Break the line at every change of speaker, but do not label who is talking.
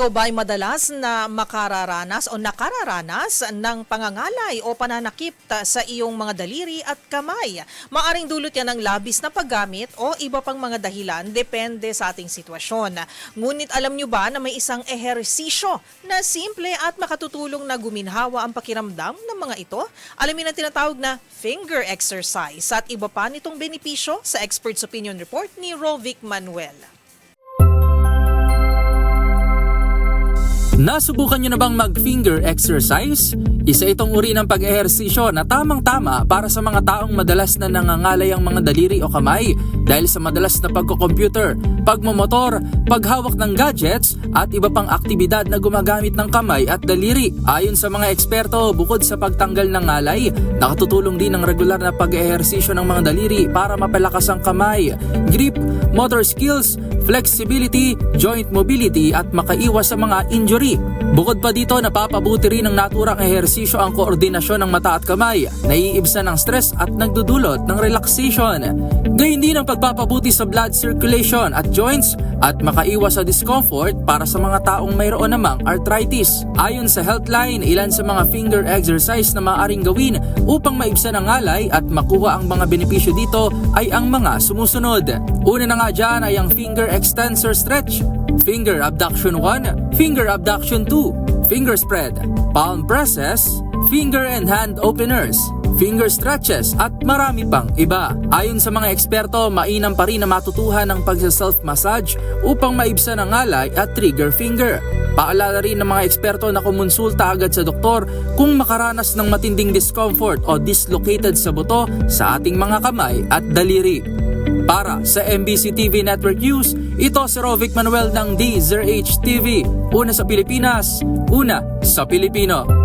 Ikaw ba ay madalas na makararanas o nakararanas ng pangangalay o pananakip sa iyong mga daliri at kamay? Maaring dulot yan ng labis na paggamit o iba pang mga dahilan, depende sa ating sitwasyon. Ngunit alam nyo ba na may isang ehersisyo na simple at makatutulong na guminhawa ang pakiramdam ng mga ito? Alamin ang tinatawag na finger exercise at iba pa nitong benepisyo sa Expert's Opinion Report ni Rovic Manuel.
Nasubukan nyo na bang mag-finger exercise? Isa itong uri ng pag-ehersisyo na tamang-tama para sa mga taong madalas na nangangalay ang mga daliri o kamay dahil sa madalas na pagko-computer, pagmomotor, paghawak ng gadgets at iba pang aktibidad na gumagamit ng kamay at daliri. Ayon sa mga eksperto, bukod sa pagtanggal ng ngalay, nakatutulong din ang regular na pag-ehersisyo ng mga daliri para mapalakas ang kamay, grip, motor skills, flexibility, joint mobility at makaiwas sa mga injury. Bukod pa dito, napapabuti rin ng naturang ehersisyo ang koordinasyon ng mata at kamay, naiibsan ng stress at nagdudulot ng relaxation. Gayun din ang pagpapabuti sa blood circulation at joints at makaiwas sa discomfort para sa mga taong mayroon namang arthritis. Ayon sa Healthline, ilan sa mga finger exercise na maaaring gawin upang maibsan ang ngalay at makuha ang mga benepisyo dito ay ang mga sumusunod. Una na nga dyan ay ang finger extensor stretch, finger abduction 1, finger abduction 2, finger spread, palm presses, finger and hand openers, finger stretches at marami pang iba. Ayon sa mga eksperto, mainam pa rin na matutuhan ng pagsa-self-massage upang maibsan ang ngalay at trigger finger. Paalala rin ng mga eksperto na kumonsulta agad sa doktor kung makaranas ng matinding discomfort o dislocated sa buto sa ating mga kamay at daliri. Para sa MBC TV Network News, ito si Rovic Manuel ng DZRH TV. Una sa Pilipinas, una sa Pilipino.